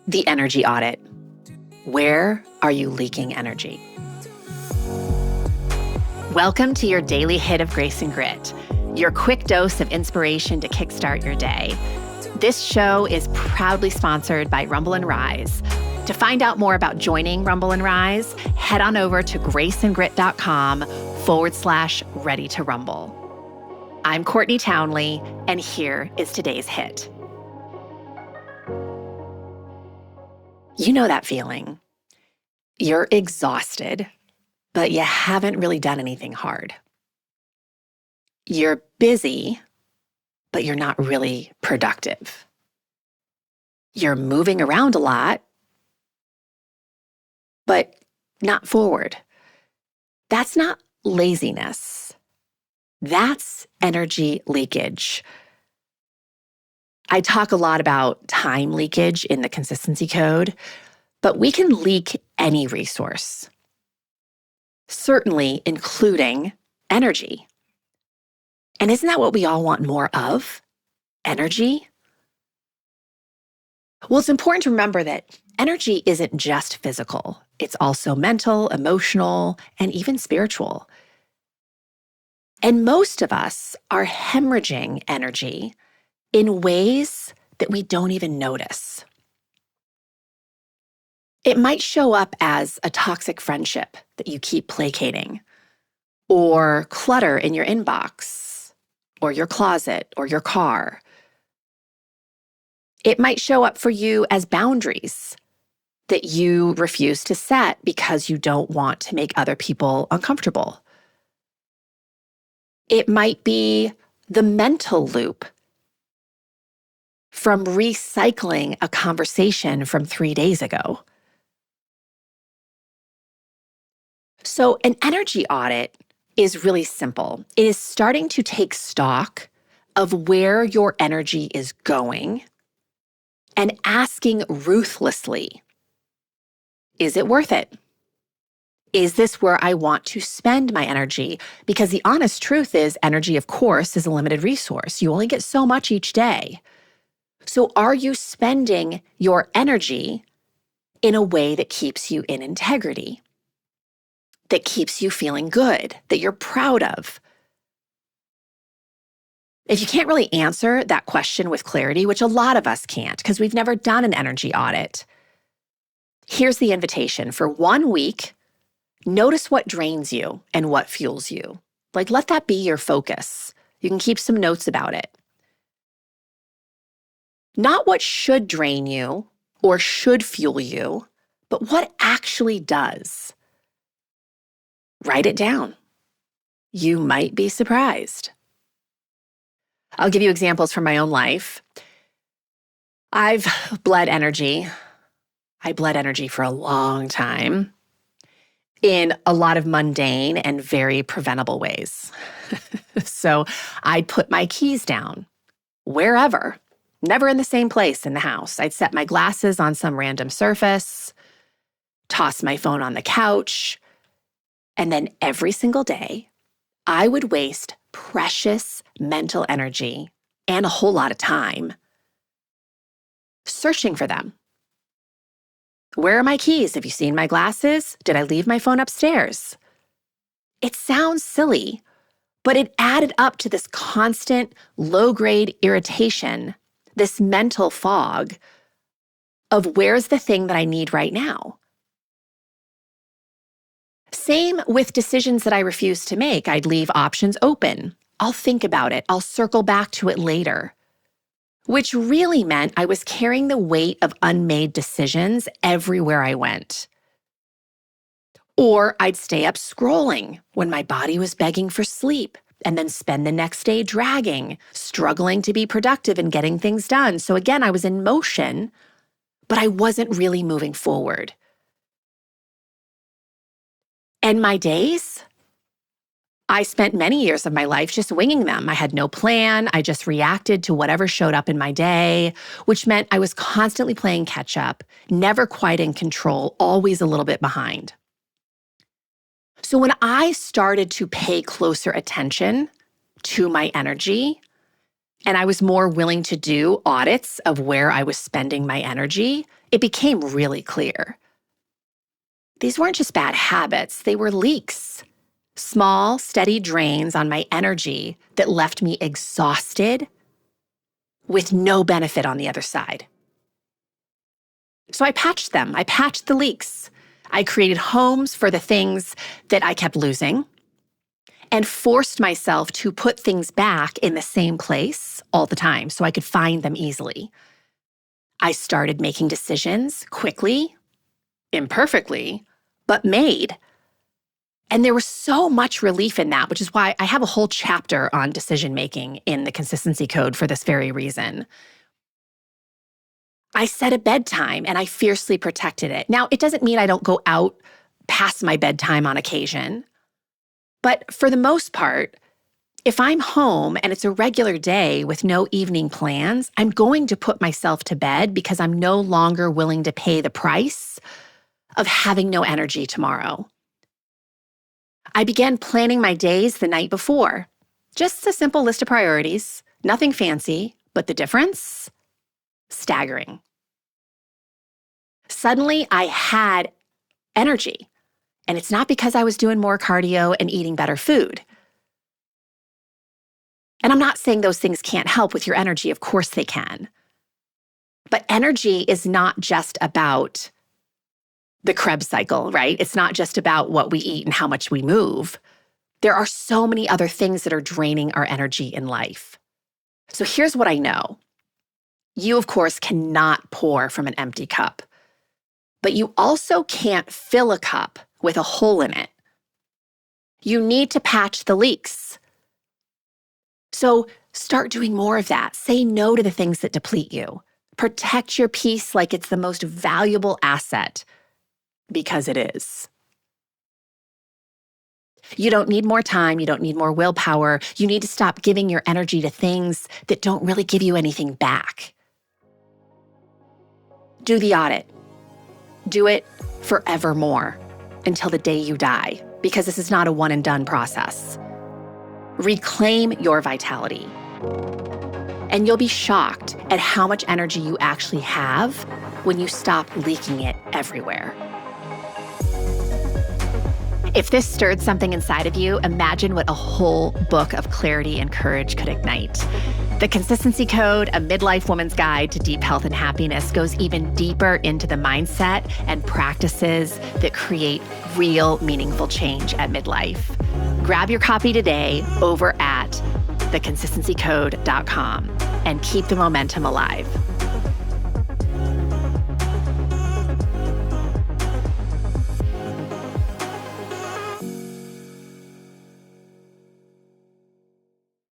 The energy audit. Where are you leaking energy? Welcome to your daily hit of grace and grit, your quick dose of inspiration to kickstart your day. This show is proudly sponsored by Rumble and Rise. To find out more about joining Rumble and Rise, head on over to graceandgrit.com/ready to rumble. I'm Courtney Townley, and here is today's hit. You know that feeling. You're exhausted, but you haven't really done anything hard. You're busy, but you're not really productive. You're moving around a lot, but not forward. That's not laziness. That's energy leakage. I talk a lot about time leakage in the consistency code, but we can leak any resource, certainly including energy. And isn't that what we all want more of? Energy? Well, it's important to remember that energy isn't just physical. It's also mental, emotional, and even spiritual. And most of us are hemorrhaging energy in ways that we don't even notice. It might show up as a toxic friendship that you keep placating, or clutter in your inbox, or your closet, or your car. It might show up for you as boundaries that you refuse to set because you don't want to make other people uncomfortable. It might be the mental loop from recycling a conversation from 3 days ago. So an energy audit is really simple. It is starting to take stock of where your energy is going and asking ruthlessly, is it worth it? Is this where I want to spend my energy? Because the honest truth is energy, of course, is a limited resource. You only get so much each day. So are you spending your energy in a way that keeps you in integrity, that keeps you feeling good, that you're proud of? If you can't really answer that question with clarity, which a lot of us can't because we've never done an energy audit, here's the invitation. For 1 week, notice what drains you and what fuels you. Let that be your focus. You can keep some notes about it. Not what should drain you or should fuel you, but what actually does. Write it down. You might be surprised. I'll give you examples from my own life. I've bled energy. I bled energy for a long time in a lot of mundane and very preventable ways. So I'd put my keys down wherever, never in the same place in the house. I'd set my glasses on some random surface, toss my phone on the couch, and then every single day, I would waste precious mental energy and a whole lot of time searching for them. Where are my keys? Have you seen my glasses? Did I leave my phone upstairs? It sounds silly, but it added up to this constant low-grade irritation, this mental fog of where's the thing that I need right now. Same with decisions that I refuse to make. I'd leave options open. I'll think about it. I'll circle back to it later. Which really meant I was carrying the weight of unmade decisions everywhere I went. Or I'd stay up scrolling when my body was begging for sleep and then spend the next day dragging, struggling to be productive and getting things done. So again, I was in motion, but I wasn't really moving forward. And my days, I spent many years of my life just winging them. I had no plan. I just reacted to whatever showed up in my day, which meant I was constantly playing catch up, never quite in control, always a little bit behind. So when I started to pay closer attention to my energy, and I was more willing to do audits of where I was spending my energy, it became really clear. These weren't just bad habits, they were leaks. Small, steady drains on my energy that left me exhausted with no benefit on the other side. So I patched them. I patched the leaks. I created homes for the things that I kept losing and forced myself to put things back in the same place all the time so I could find them easily. I started making decisions quickly, imperfectly, but made. And there was so much relief in that, which is why I have a whole chapter on decision-making in the Consistency Code for this very reason. I set a bedtime and I fiercely protected it. Now, it doesn't mean I don't go out past my bedtime on occasion. But for the most part, if I'm home and it's a regular day with no evening plans, I'm going to put myself to bed because I'm no longer willing to pay the price of having no energy tomorrow. I began planning my days the night before. Just a simple list of priorities, nothing fancy, but the difference? Staggering. Suddenly, I had energy. And it's not because I was doing more cardio and eating better food. And I'm not saying those things can't help with your energy. Of course they can. But energy is not just about the Krebs cycle, right? It's not just about what we eat and how much we move. There are so many other things that are draining our energy in life. So here's what I know. You, of course, cannot pour from an empty cup. But you also can't fill a cup with a hole in it. You need to patch the leaks. So start doing more of that. Say no to the things that deplete you. Protect your peace like it's the most valuable asset, because it is. You don't need more time. You don't need more willpower. You need to stop giving your energy to things that don't really give you anything back. Do the audit. Do it forevermore until the day you die, because this is not a one and done process. Reclaim your vitality. And you'll be shocked at how much energy you actually have when you stop leaking it everywhere. If this stirred something inside of you, imagine what a whole book of clarity and courage could ignite. The Consistency Code, a Midlife Woman's Guide to Deep Health and Happiness, goes even deeper into the mindset and practices that create real, meaningful change at midlife. Grab your copy today over at theconsistencycode.com and keep the momentum alive.